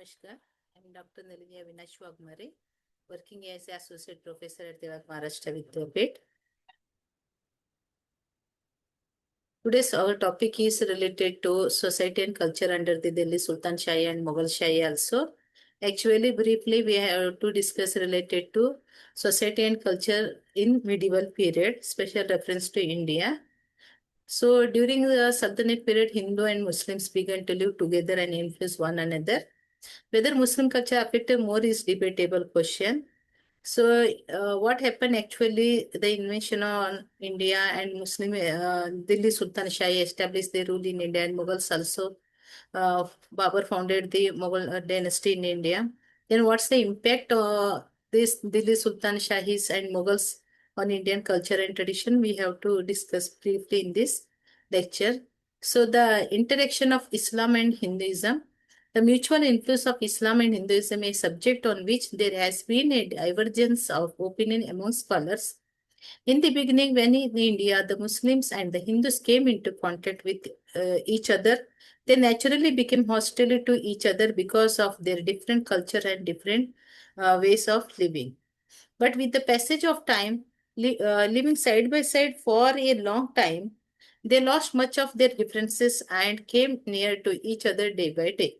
Namaskar. I'm Dr. Nalini Avinash Wagmare, working as Associate Professor at Devak Maharashtra Vidyapeeth. Today's our topic is related to society and culture under the Delhi Sultan Shahi and Mughal Shahi also. Actually, briefly, we have to discuss related to society and culture in medieval period, special reference to India. So during the Sultanate period, Hindu and Muslims began to live together and influence one another. Whether Muslim culture affected more is debatable question. So, what happened actually? The invasion on India and Muslim Delhi Sultan Shahi established the rule in India, and Mughals also. Babur founded the Mughal dynasty in India. Then, what's the impact of this Delhi Sultan Shahis and Mughals on Indian culture and tradition? We have to discuss briefly in this lecture. So, the interaction of Islam and Hinduism. The mutual influence of Islam and Hinduism is a subject on which there has been a divergence of opinion among scholars. In the beginning, when in India the Muslims and the Hindus came into contact with each other, they naturally became hostile to each other because of their different culture and different ways of living. But with the passage of time, living side by side for a long time, they lost much of their differences and came near to each other day by day.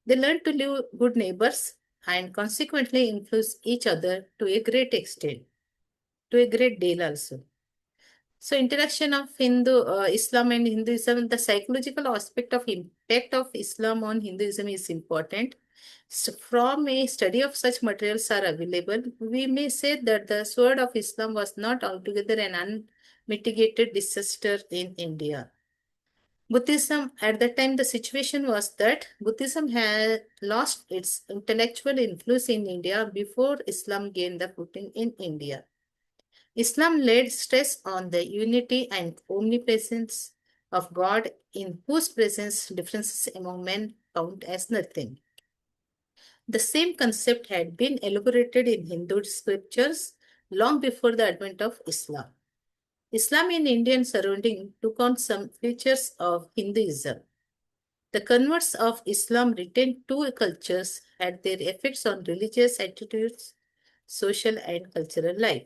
They learn to live good neighbors and consequently influence each other to a great extent, to a great deal also. So interaction of Islam and Hinduism, the psychological aspect of impact of Islam on Hinduism is important. So from a study of such materials are available, we may say that the sword of Islam was not altogether an unmitigated disaster in India. Buddhism, at that time, the situation was that Buddhism had lost its intellectual influence in India before Islam gained the footing in India. Islam laid stress on the unity and omnipresence of God, in whose presence differences among men count as nothing. The same concept had been elaborated in Hindu scriptures long before the advent of Islam. Islam in Indian surrounding took on some features of Hinduism. The converts of Islam retained two cultures had their effects on religious attitudes, social and cultural life.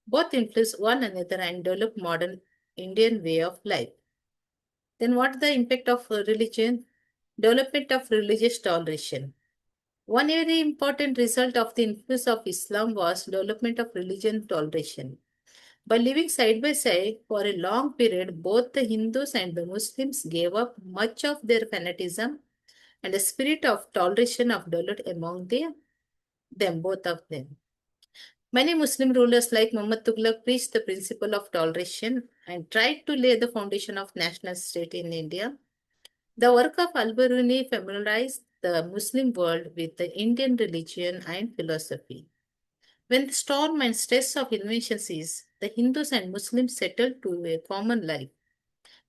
Both influence one another and develop modern Indian way of life. Then what the impact of religion? Development of religious toleration. One very important result of the influence of Islam was development of religion toleration. By living side by side for a long period, both the Hindus and the Muslims gave up much of their fanatism and a spirit of toleration of developed among them, both of them. Many Muslim rulers like Muhammad Tughlaq preached the principle of toleration and tried to lay the foundation of national state in India. The work of Al-Biruni familiarized the Muslim world with the Indian religion and philosophy. When the storm and stress of invasion ceased, the Hindus and Muslims settled to a common life.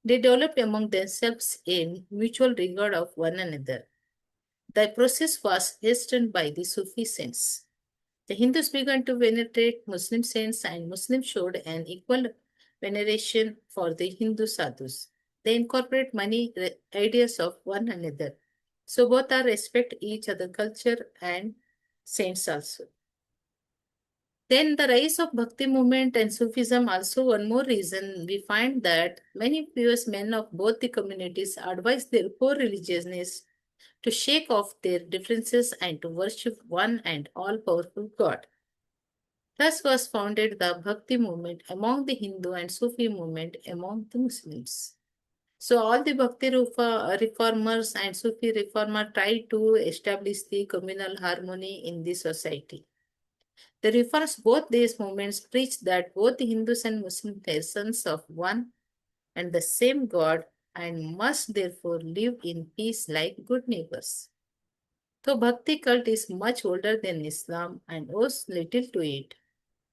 They developed among themselves a mutual regard of one another. The process was hastened by the Sufi saints. The Hindus began to venerate Muslim saints and Muslims showed an equal veneration for the Hindu sadhus. They incorporate many ideas of one another. So both are respect each other culture and saints also. Then the rise of Bhakti movement and Sufism also one more reason we find that many pious men of both the communities advise their co-religiousness to shake off their differences and to worship one and all-powerful God. Thus was founded the Bhakti movement among the Hindu and Sufi movement among the Muslims. So all the Bhakti reformers and Sufi reformers tried to establish the communal harmony in the society. The reforms both these movements preach that both the Hindus and Muslims are sons of one and the same God and must therefore live in peace like good neighbors. Though Bhakti cult is much older than Islam and owes little to it,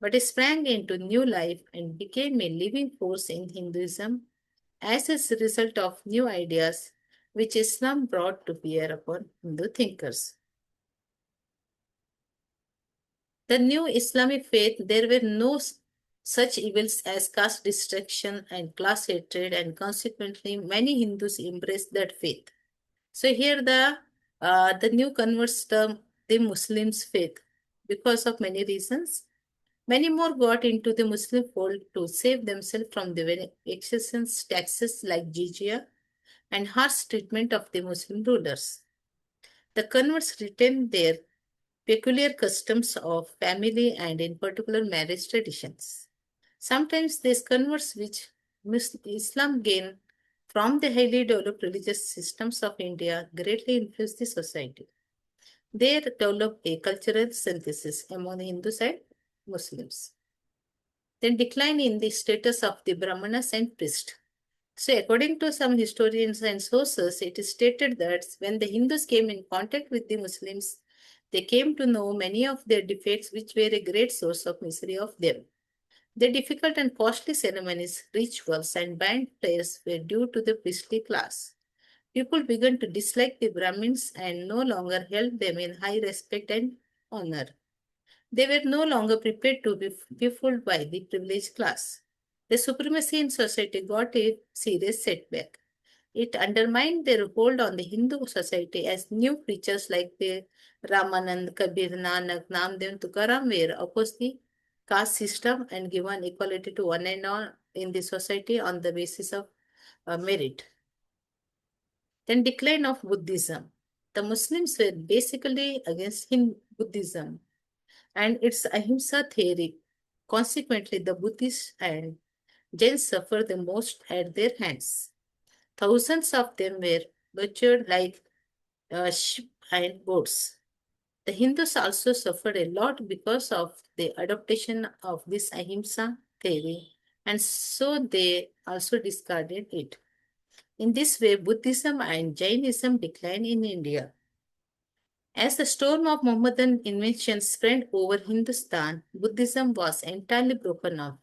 but it sprang into new life and became a living force in Hinduism as a result of new ideas which Islam brought to bear upon Hindu thinkers. The new Islamic faith, there were no such evils as caste destruction and class hatred, and consequently, many Hindus embraced that faith. So, here the The new converts the Muslims' faith because of many reasons. Many more got into the Muslim fold to save themselves from the very excessive taxes like jizya and harsh treatment of the Muslim rulers. The converts retained their peculiar customs of family and, in particular, marriage traditions. Sometimes these converts, which Islam gained from the highly developed religious systems of India, greatly influenced the society. They developed a cultural synthesis among the Hindus and Muslims. Then decline in the status of the Brahmanas and priests. So, according to some historians and sources, it is stated that when the Hindus came in contact with the Muslims, they came to know many of their defects, which were a great source of misery of them. The difficult and costly ceremonies, rituals, and band players were due to the priestly class. People began to dislike the Brahmins and no longer held them in high respect and honor. They were no longer prepared to be fooled by the privileged class. The supremacy in society got a serious setback. It undermined their hold on the Hindu society as new preachers like the Ramanand, Kabir, Nanak, Namdev, Tukaram were opposed the caste system and given equality to one and all in the society on the basis of merit. Then decline of Buddhism. The Muslims were basically against Buddhism and its ahimsa theory. Consequently, the Buddhists and Jains suffered the most at their hands. Thousands of them were butchered like sheep and goats. The Hindus also suffered a lot because of the adaptation of this ahimsa theory, and so they also discarded it. In this way, Buddhism and Jainism declined in India. As the storm of Mohammedan invention spread over Hindustan, Buddhism was entirely broken off,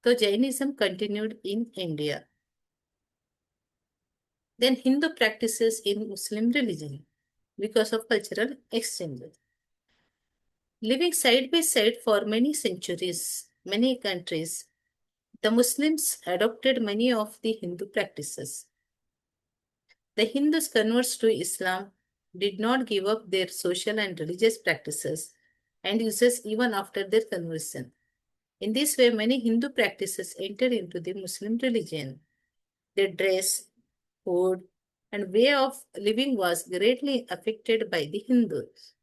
though Jainism continued in India. Then Hindu practices in Muslim religion because of cultural exchanges. Living side by side for many centuries, many countries, the Muslims adopted many of the Hindu practices. The Hindus converts to Islam did not give up their social and religious practices and uses even after their conversion. In this way, many Hindu practices entered into the Muslim religion. Their dress, food, and way of living was greatly affected by the Hindus.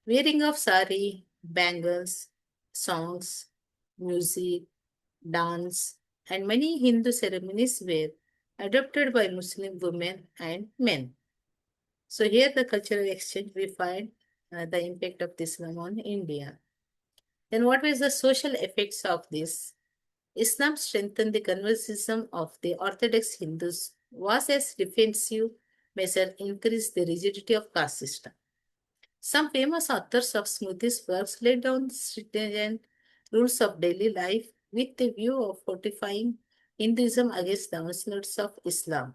Wearing of sari, bangles, songs, music, dance, and many Hindu ceremonies were adopted by Muslim women and men. So here the cultural exchange we find the impact of Islam on India. Then what was the social effects of this? Islam strengthened the conservatism of the Orthodox Hindus was as defensive measure increased the rigidity of caste system. Some famous authors of Smriti's works laid down stringent rules of daily life with the view of fortifying Hinduism against the onslaughts of Islam.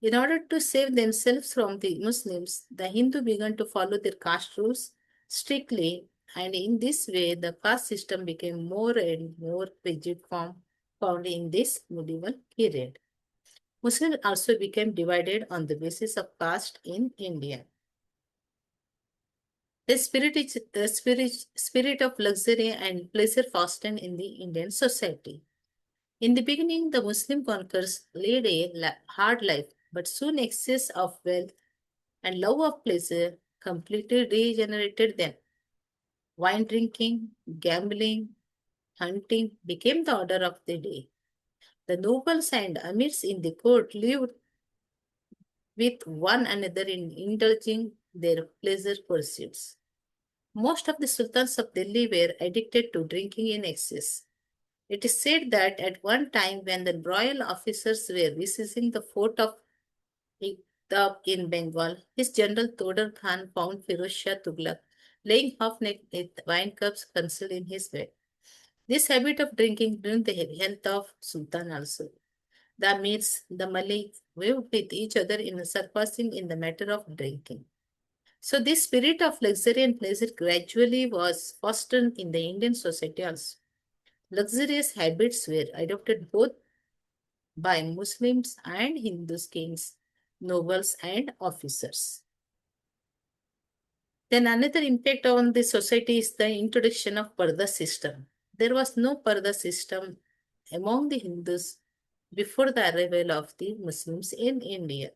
In order to save themselves from the Muslims, the Hindu began to follow their caste rules strictly, and in this way, the caste system became more and more rigid form found in this medieval period. Muslims also became divided on the basis of caste in India. The spirit of luxury and pleasure fastened in the Indian society. In the beginning, the Muslim conquerors led a hard life, but soon excess of wealth and love of pleasure completely regenerated them. Wine drinking, gambling, hunting became the order of the day. The nobles and amirs in the court lived with one another in indulging their pleasure pursuits. Most of the sultans of Delhi were addicted to drinking in excess. It is said that at one time, when the royal officers were besieging the fort of Iqtab in Bengal, his general Todar Khan found Firoz Shah Tughlaq laying half naked with wine cups concealed in his bed. This habit of drinking ruined the health of Sultan also. The Amirs, the Maliks, lived with each other in surpassing in the matter of drinking. So this spirit of luxury and pleasure gradually was fostered in the Indian society also. Luxurious habits were adopted both by Muslims and Hindu kings, nobles, and officers. Then another impact on the society is the introduction of Parda system. There was no Parda system among the Hindus before the arrival of the Muslims in India.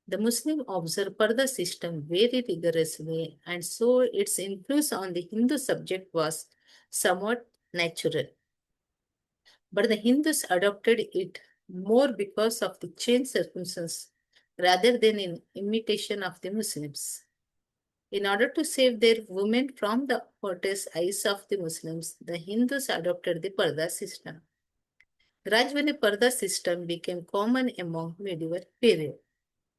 The Muslim observed Parda system very rigorously, and so its influence on the Hindu subject was somewhat natural. But the Hindus adopted it more because of the changed circumstances rather than in imitation of the Muslims. In order to save their women from the hottest eyes of the Muslims, the Hindus adopted the Parda system. Gradually, Parda system became common among medieval period.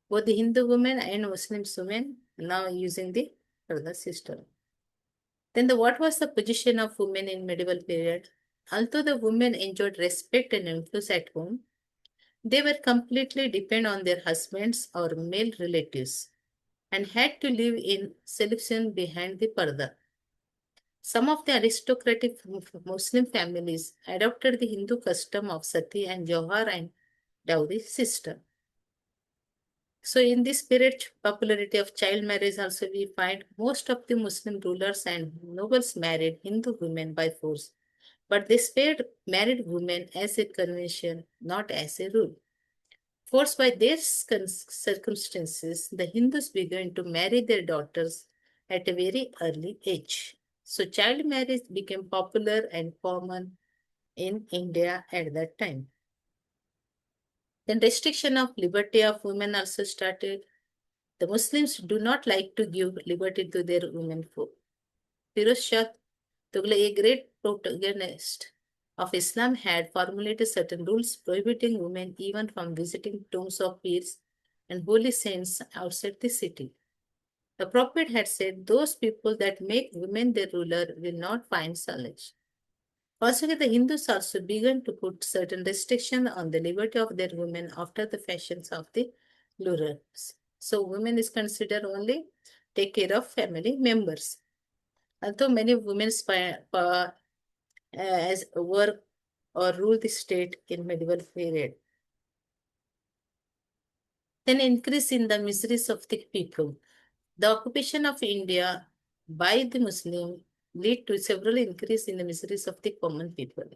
Both the Hindu women and Muslim women now using the Parda system. Then what was the position of women in medieval period? Although the women enjoyed respect and influence at home, they were completely dependent on their husbands or male relatives and had to live in seclusion behind the parda. Some of the aristocratic Muslim families adopted the Hindu custom of sati and johar and dowry system. So in this period, popularity of child marriage also we find most of the Muslim rulers and nobles married Hindu women by force, but they spared married women as a convention, not as a rule. Forced by their circumstances, the Hindus began to marry their daughters at a very early age. So child marriage became popular and common in India at that time. Then restriction of liberty of women also started. The Muslims do not like to give liberty to their women folk. Firoz Shah Tughlaq, a great protagonist of Islam, had formulated certain rules prohibiting women even from visiting tombs of peers and holy saints outside the city. The Prophet had said, "Those people that make women their ruler will not find solace." Consequently, the Hindus also began to put certain restrictions on the liberty of their women after the fashions of the rulers. So, women is considered only take care of family members. Although many women as work or rule the state in medieval period. Then increase in the miseries of the people. The occupation of India by the Muslim lead to several increase in the miseries of the common people.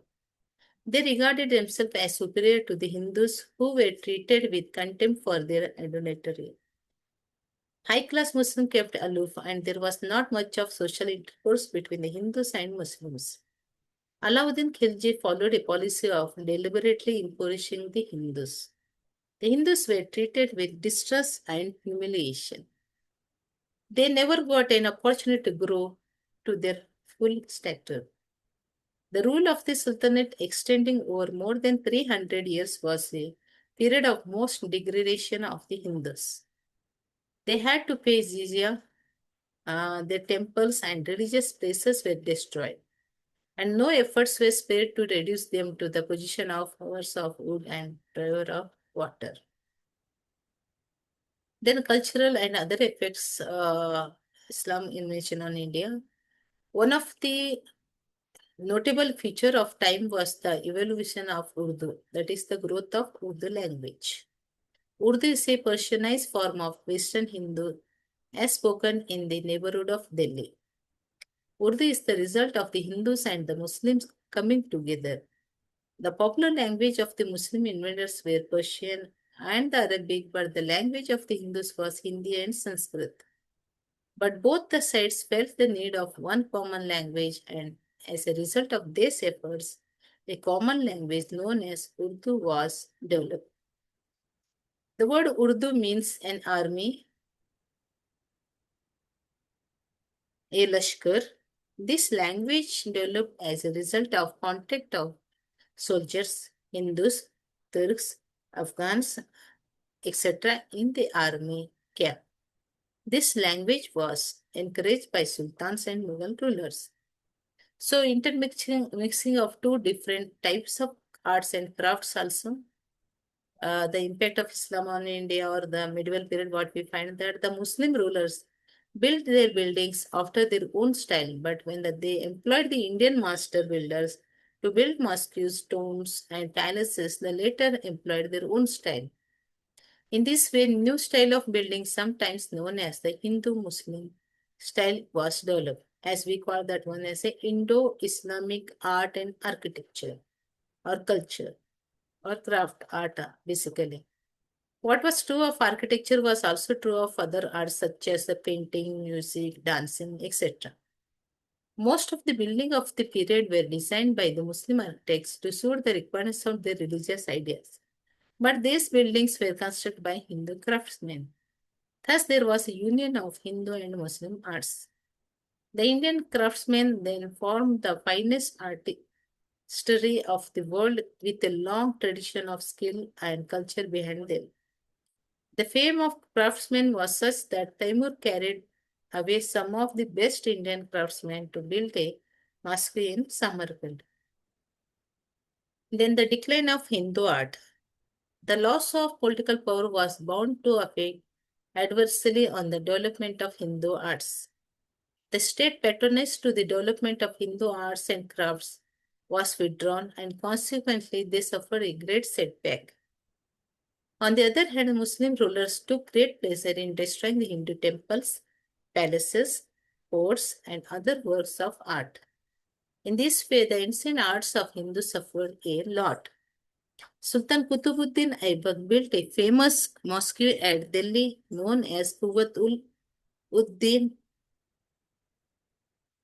They regarded themselves as superior to the Hindus who were treated with contempt for their idolatry. High-class Muslims kept aloof and there was not much of social intercourse between the Hindus and Muslims. Alauddin Khilji followed a policy of deliberately impoverishing the Hindus. The Hindus were treated with distrust and humiliation. They never got an opportunity to grow to their full stature. The rule of the Sultanate, extending over more than 300 years, was a period of most degradation of the Hindus. They had to pay jizya, their temples and religious places were destroyed, and no efforts were spared to reduce them to the position of hours of wood and driver of water. Then cultural and other effects Islam invasion on India. One of the notable feature of time was the evolution of Urdu, that is the growth of Urdu language. Urdu is a Persianized form of Western Hindu as spoken in the neighborhood of Delhi. Urdu is the result of the Hindus and the Muslims coming together. The popular language of the Muslim invaders were Persian and the Arabic, but the language of the Hindus was Hindi and Sanskrit. But both the sides felt the need of one common language, and as a result of these efforts, a common language known as Urdu was developed. The word Urdu means an army, a lashkar. This language developed as a result of contact of soldiers, Hindus, Turks, Afghans, etc. in the army camp. This language was encouraged by sultans and Mughal rulers. So intermixing mixing of two different types of arts and crafts also. The impact of Islam on India or the medieval period, what we find that the Muslim rulers built their buildings after their own style, but when they employed the Indian master builders to build mosques, tombs, and palaces, the later employed their own style. In this way, new style of building, sometimes known as the Hindu-Muslim style was developed, as we call that one as a Indo-Islamic art and architecture or culture or craft art, basically. What was true of architecture was also true of other arts such as the painting, music, dancing, etc. Most of the buildings of the period were designed by the Muslim architects to suit the requirements of their religious ideas. But these buildings were constructed by Hindu craftsmen. Thus, there was a union of Hindu and Muslim arts. The Indian craftsmen then formed the finest artistry of the world with a long tradition of skill and culture behind them. The fame of craftsmen was such that Taimur carried away some of the best Indian craftsmen to build a mosque in Samarkand. Then the decline of Hindu art. The loss of political power was bound to affect adversely on the development of Hindu arts. The state patronage to the development of Hindu arts and crafts was withdrawn, and consequently they suffered a great setback. On the other hand, Muslim rulers took great pleasure in destroying the Hindu temples, palaces, forts, and other works of art. In this way, the ancient arts of Hindus suffered a lot. Sultan Qutbuddin Aibak built a famous mosque at Delhi known as Uddin.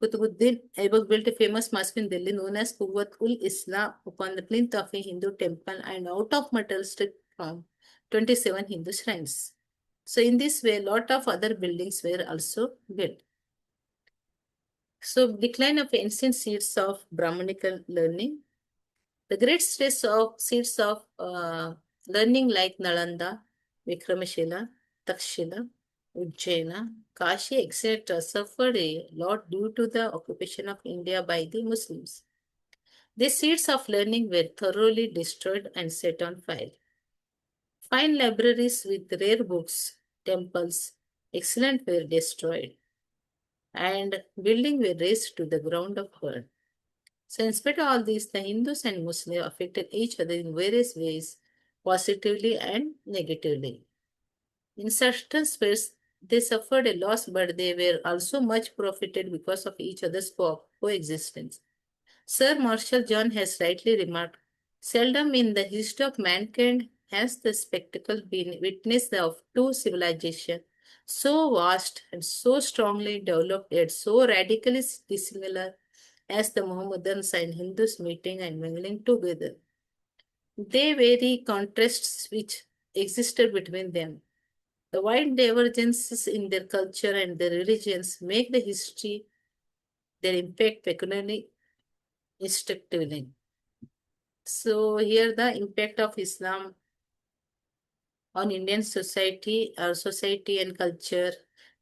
Qutbuddin Aibak built a famous mosque in Delhi known as Quwwat-ul Islam upon the plinth of a Hindu temple and out of material stripped from 27 Hindu shrines. So in this way, a lot of other buildings were also built. So decline of ancient seats of Brahmanical learning. The great seats of learning like Nalanda, Vikramashila, Takshila, Ujjaina, Kashi, etc. suffered a lot due to the occupation of India by the Muslims. These seats of learning were thoroughly destroyed and set on fire. Fine libraries with rare books, temples, excellent were destroyed, and buildings were razed to the ground of burn. So, in spite of all this, the Hindus and Muslims affected each other in various ways, positively and negatively. In certain ways, they suffered a loss, but they were also much profited because of each other's coexistence. Sir Marshall John has rightly remarked, seldom in the history of mankind has the spectacle been witnessed of two civilizations so vast and so strongly developed yet so radically dissimilar as the Mohammedans and Hindus meeting and mingling together. They very contrasts which existed between them. The wide divergences in their culture and their religions make the history, their impact peculiarly instructive. So here the impact of Islam on Indian society and culture.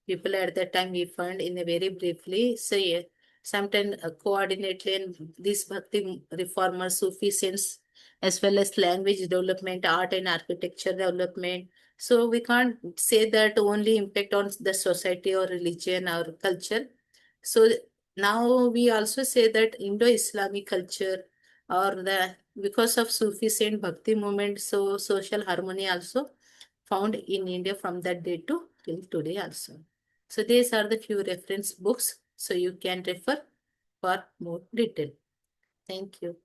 People at that time we find in a very briefly. So yeah, sometimes coordinately and these Bhakti reformers, Sufi saints, as well as language development, art and architecture development. So we can't say that only impact on the society or religion or culture. So now we also say that Indo-Islamic culture or the because of Sufi saint Bhakti movement, so social harmony also found in India from that day to till today also. So these are the few reference books. So you can refer for more detail. Thank you.